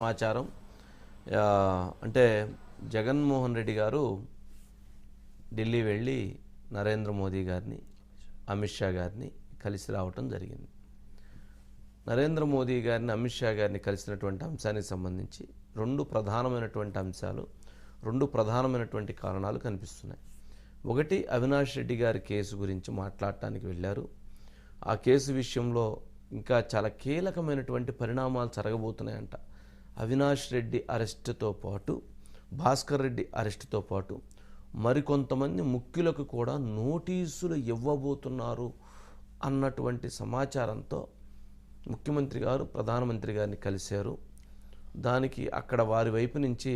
సమాచారం అంటే జగన్మోహన్ రెడ్డి గారు ఢిల్లీ వెళ్ళి నరేంద్ర మోదీ గారిని అమిత్ షా గారిని కలిసి రావటం జరిగింది. నరేంద్ర మోదీ గారిని అమిత్ షా గారిని కలిసినటువంటి అంశానికి సంబంధించి రెండు ప్రధానమైనటువంటి కారణాలు కనిపిస్తున్నాయి. ఒకటి, అవినాష్ రెడ్డి గారి కేసు గురించి మాట్లాడటానికి వెళ్ళారు. ఆ కేసు విషయంలో ఇంకా చాలా కీలకమైనటువంటి పరిణామాలు జరగబోతున్నాయంట. అవినాష్ రెడ్డి అరెస్టుతో పాటు భాస్కర్ రెడ్డి అరెస్టుతో పాటు మరికొంతమంది ముఖ్యులకు కూడా నోటీసులు ఇవ్వబోతున్నారు అన్నటువంటి సమాచారంతో ముఖ్యమంత్రి గారు ప్రధానమంత్రి గారిని కలిశారు. దానికి అక్కడ వారి వైపు నుంచి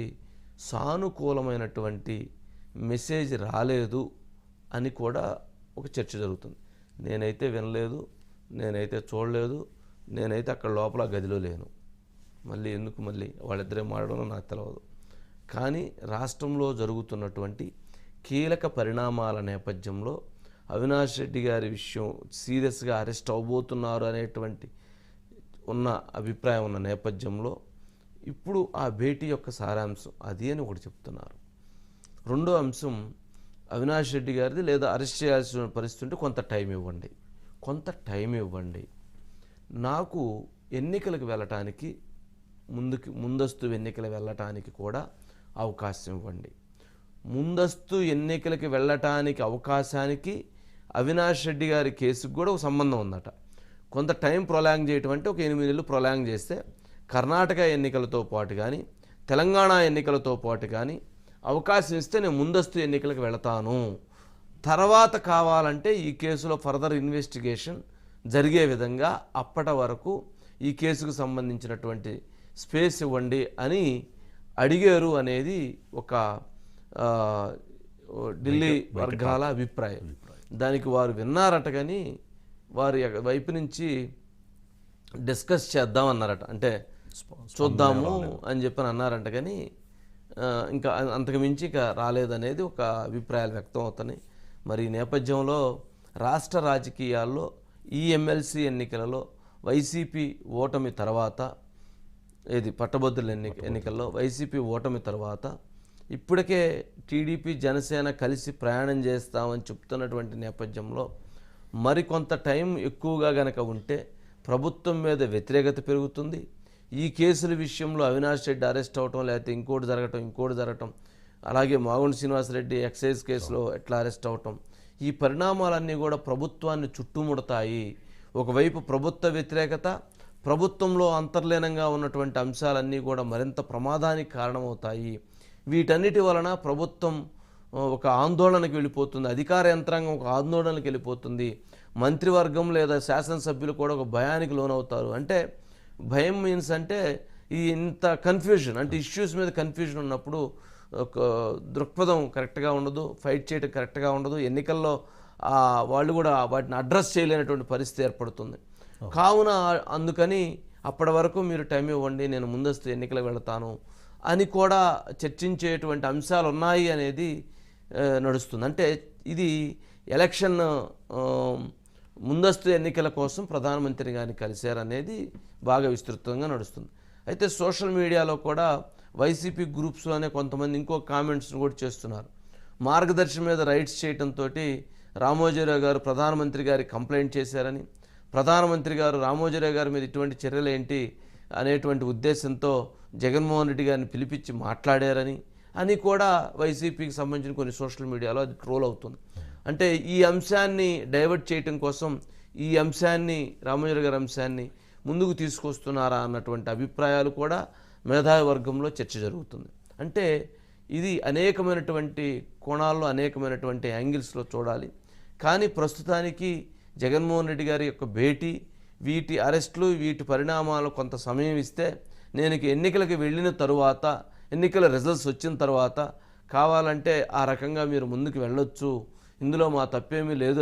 సానుకూలమైనటువంటి మెసేజ్ రాలేదు అని కూడా ఒక చర్చ జరుగుతుంది. నేనైతే వినలేదు, నేనైతే చూడలేదు, నేనైతే అక్కడ లోపల గదిలో లేను. మళ్ళీ వాళ్ళిద్దరే మాట్లాడడం నాకు తెలియదు. కానీ రాష్ట్రంలో జరుగుతున్నటువంటి కీలక పరిణామాల నేపథ్యంలో అవినాష్ రెడ్డి గారి విషయం సీరియస్గా అరెస్ట్ అవబోతున్నారు అనేటువంటి ఉన్న అభిప్రాయం ఉన్న నేపథ్యంలో ఇప్పుడు ఆ భేటీ యొక్క సారాంశం అది అని ఒకటి చెప్తున్నారు. రెండో అంశం, అవినాష్ రెడ్డి గారిది లేదా అరెస్ట్ చేయాల్సిన పరిస్థితి ఉంటే కొంత టైం ఇవ్వండి, నాకు ఎన్నికలకు వెళ్ళటానికి ముందస్తు ఎన్నికలు వెళ్ళటానికి కూడా అవకాశం ఇవ్వండి. ముందస్తు ఎన్నికలకి వెళ్ళటానికి అవకాశానికి అవినాష్ రెడ్డి గారి కేసుకు కూడా ఒక సంబంధం ఉందట. కొంత టైం ప్రొలాంగ్ చేయటం అంటే ఒక 8 నెలలు ప్రొలాంగ్ చేస్తే కర్ణాటక ఎన్నికలతో పాటు కానీ తెలంగాణ ఎన్నికలతో పాటు కానీ అవకాశం ఇస్తే నేను ముందస్తు ఎన్నికలకు వెళతాను. తర్వాత కావాలంటే ఈ కేసులో ఫర్దర్ ఇన్వెస్టిగేషన్ జరిగే విధంగా అప్పటి వరకు ఈ కేసుకు సంబంధించినటువంటి స్పేస్ ఇవ్వండి అని అడిగారు అనేది ఒక ఢిల్లీ వర్గాల అభిప్రాయం. దానికి వారు విన్నారట, కానీ వారి వైపు నుంచి డిస్కస్ చేద్దామన్నారట, అంటే చూద్దాము అని చెప్పని అన్నారంట. కానీ ఇంకా అంతకు మించి ఇక రాలేదనేది ఒక అభిప్రాయాలు వ్యక్తం అవుతున్నాయి. మరి ఈ నేపథ్యంలో రాష్ట్ర రాజకీయాల్లో ఈ ఎమ్మెల్సీ ఎన్నికలలో వైసీపీ ఓటమి తర్వాత పట్టభద్రుల ఎన్నికల్లో వైసీపీ ఓటమి తర్వాత ఇప్పటికే టీడీపీ జనసేన కలిసి ప్రయాణం చేస్తామని చెప్తున్నటువంటి నేపథ్యంలో మరికొంత టైం ఎక్కువగా గనక ఉంటే ప్రభుత్వం మీద వ్యతిరేకత పెరుగుతుంది. ఈ కేసుల విషయంలో అవినాష్ రెడ్డి అరెస్ట్ అవటం, లేకపోతే ఇంకోటి జరగటం, అలాగే మాగుంట శ్రీనివాసరెడ్డి ఎక్సైజ్ కేసులో ఎట్లా అరెస్ట్ అవటం, ఈ పరిణామాలన్నీ కూడా ప్రభుత్వాన్ని చుట్టుముడతాయి. ఒకవైపు ప్రభుత్వ వ్యతిరేకత, ప్రభుత్వంలో అంతర్లీనంగా ఉన్నటువంటి అంశాలన్నీ కూడా మరింత ప్రమాదానికి కారణమవుతాయి. వీటన్నిటి వలన ప్రభుత్వం ఒక ఆందోళనకు వెళ్ళిపోతుంది, అధికార యంత్రాంగం ఒక ఆందోళనకు వెళ్ళిపోతుంది, మంత్రివర్గం లేదా శాసనసభ్యులు కూడా ఒక భయానికి లోనవుతారు. అంటే భయం మీన్స్ అంటే ఇంత కన్ఫ్యూజన్, అంటే ఇష్యూస్ మీద కన్ఫ్యూజన్ ఉన్నప్పుడు ఒక దృక్పథం కరెక్ట్గా ఉండదు, ఫైట్ చేయడం కరెక్ట్గా ఉండదు, ఎన్నికల్లో వాళ్ళు కూడా వాటిని అడ్రస్ చేయలేనటువంటి పరిస్థితి ఏర్పడుతుంది. కావున అందుకని అప్పటి వరకు మీరు టైం ఇవ్వండి, నేను ముందస్తు ఎన్నికలకు వెళతాను అని కూడా చర్చించేటువంటి అంశాలు ఉన్నాయి అనేది నడుస్తుంది. అంటే ఇది ఎలక్షన్ ముందస్తు ఎన్నికల కోసం ప్రధానమంత్రి గారిని కలిశారనేది బాగా విస్తృతంగా నడుస్తుంది. అయితే సోషల్ మీడియాలో కూడా వైసీపీ గ్రూప్స్లోనే కొంతమంది ఇంకో కామెంట్స్ని కూడా చేస్తున్నారు. మార్గదర్శి మీద రైట్స్ చేయడంతో రామోజీరావు గారు ప్రధానమంత్రి గారికి కంప్లైంట్ చేశారని, ప్రధానమంత్రి గారు రామోజీరావు గారి మీద ఇటువంటి చర్యలు ఏంటి అనేటువంటి ఉద్దేశంతో జగన్మోహన్ రెడ్డి గారిని పిలిపించి మాట్లాడారని అని కూడా వైసీపీకి సంబంధించిన కొన్ని సోషల్ మీడియాలో అది ట్రోల్ అవుతుంది. అంటే ఈ అంశాన్ని డైవర్ట్ చేయటం కోసం ఈ అంశాన్ని రామోజీరావు గారి అంశాన్ని ముందుకు తీసుకొస్తున్నారా అన్నటువంటి అభిప్రాయాలు కూడా మేధావి వర్గంలో చర్చ జరుగుతుంది. అంటే ఇది అనేకమైనటువంటి కోణాల్లో అనేకమైనటువంటి యాంగిల్స్లో చూడాలి. కానీ ప్రస్తుతానికి జగన్మోహన్ రెడ్డి గారి యొక్క భేటీ, వీటి అరెస్టులు, వీటి పరిణామాలు కొంత సమయం ఇస్తే నేను ఎన్నికలకు వెళ్ళిన తరువాత, ఎన్నికల రిజల్ట్స్ వచ్చిన తర్వాత కావాలంటే ఆ రకంగా మీరు ముందుకు వెళ్ళొచ్చు, ఇందులో మా తప్పేమీ లేదు